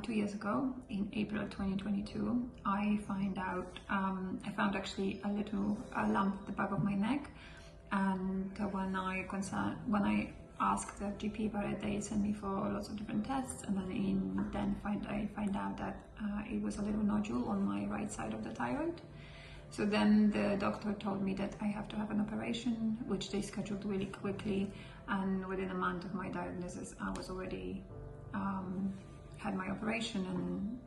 2 years ago, in April 2022, I found actually a lump at the back of my neck, and when I asked the GP about it, they sent me for lots of different tests, and then I find out that it was a little nodule on my right side of the thyroid. So then the doctor told me that I have to have an operation, which they scheduled really quickly, and within a month of my diagnosis, I was already had my operation, and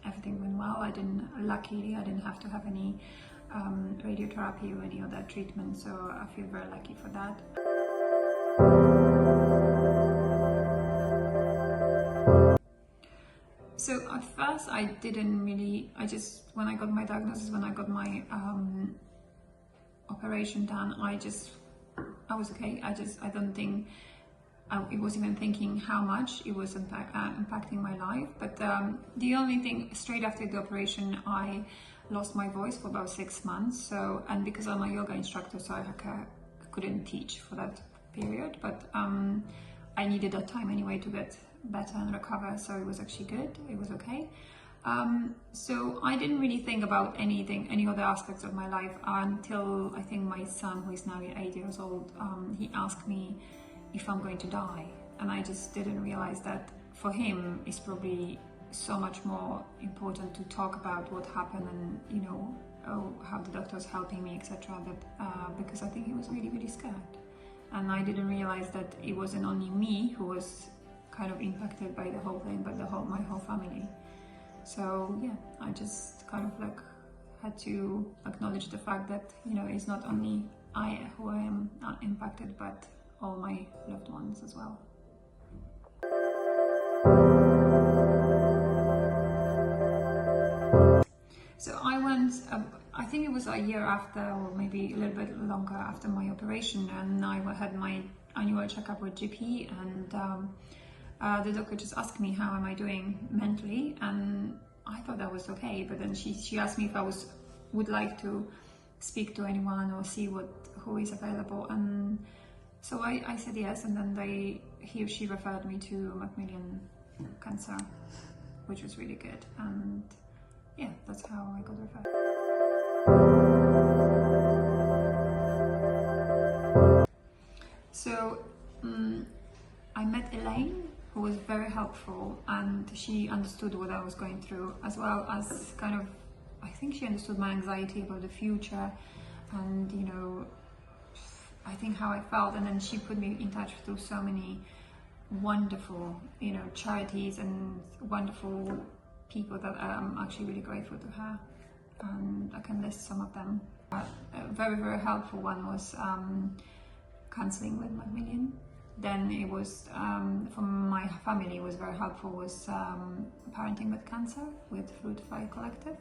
everything went well. Luckily, I didn't have to have any radiotherapy or any other treatment, so I feel very lucky for that. So at first I when I got my diagnosis, when I got my operation done, I was okay. I don't think it was even thinking how much it was impacting my life. But the only thing, straight after the operation, I lost my voice for about 6 months. So, and because I'm a yoga instructor, so I couldn't teach for that period, but I needed that time anyway to get better and recover, so it was actually good, it was okay. So I didn't really think about any other aspects of my life until I think my son, who is now 8 years old, he asked me if I'm going to die, and I just didn't realize that for him it's probably so much more important to talk about what happened and how the doctor's helping me, etc. Because I think he was really, really scared. And I didn't realize that it wasn't only me who was kind of impacted by the whole thing, but my whole family. So yeah, I just kind of had to acknowledge the fact that it's not only I who I am impacted, but all my loved ones as well. So I went, I think it was a year after, or maybe a little bit longer after my operation, and I had my annual checkup with GP, and the doctor just asked me how am I doing mentally, and I thought that was okay, but then she asked me if I would like to speak to anyone or see who is available, and so I said yes, and then he or she referred me to Macmillan cancer, which was really good, and yeah, that's how I got referred. So I met Elaine, who was very helpful, and she understood what I was going through, as well as I think she understood my anxiety about the future, and I think how I felt, and then she put me in touch through so many wonderful charities and wonderful people that I'm actually really grateful to her, and I can list some of them. A very, very helpful one was counseling with Macmillan. Then it was, from my family, was very helpful was Parenting with Cancer with Fruit Fly Collective.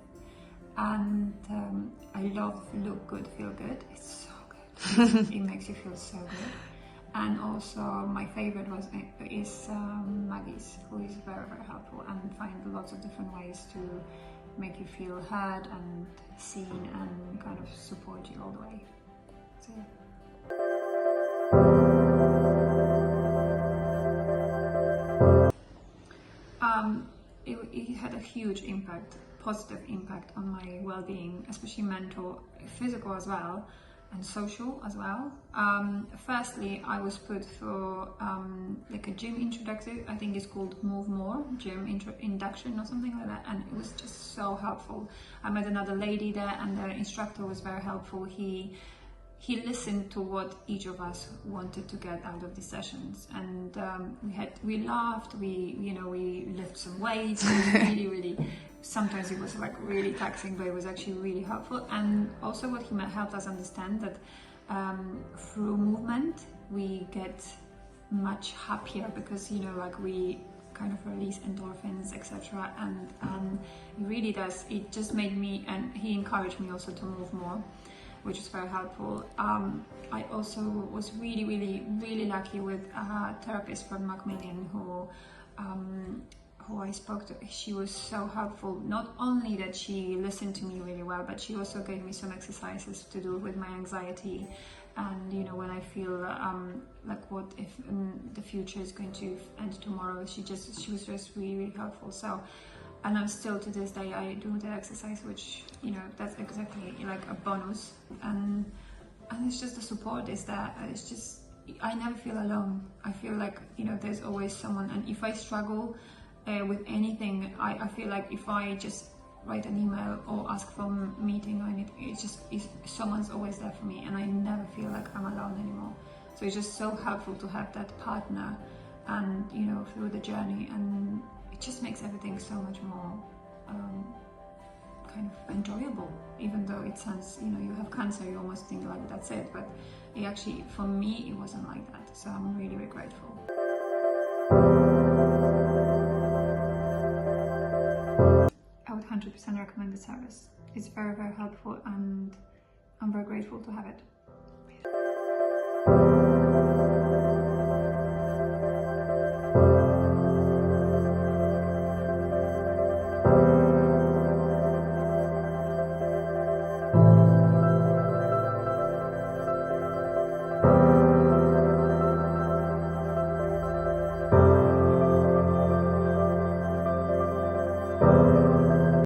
And I love Look Good, Feel Good. It's so good. It makes you feel so good. And also my favorite is Maggie's, who is very, very helpful and find lots of different ways to make you feel heard and seen and kind of support you all the way. So yeah. It had a huge impact, positive impact on my well-being, especially mental, physical as well, and social as well. Firstly, I was put through a gym introductory, I think it's called Move More, gym induction or something like that, and it was just so helpful. I met another lady there, and the instructor was very helpful. He listened to what each of us wanted to get out of the sessions, and we laughed, we lifted some weights, really sometimes it was really taxing, but it was actually really helpful. And also what he helped us understand that through movement we get much happier, because we kind of release endorphins, etc., and it really does. It just made me, and he encouraged me also to move more, which is very helpful. I also was really lucky with a therapist from Macmillan who I spoke to. She was so helpful. Not only that she listened to me really well, but she also gave me some exercises to do with my anxiety, And you know, when I feel like what if the future is going to end tomorrow, she was just really, really helpful. So, and I'm still to this day, I do the exercise, which, you know, that's exactly like a bonus. And it's just the support is that it's just, I never feel alone. I feel like, you know, there's always someone. And if I struggle with anything, I feel like if I just write an email or ask for a meeting or anything, someone's always there for me, and I never feel like I'm alone anymore. So it's just so helpful to have that partner, and you know, through the journey, and it just makes everything so much more kind of enjoyable. Even though it sounds, you know, you have cancer, you almost think like that's it, but it actually, for me, it wasn't like that. So I'm really, really grateful. I would 100% recommend the service. It's very, very helpful, and I'm very grateful to have it.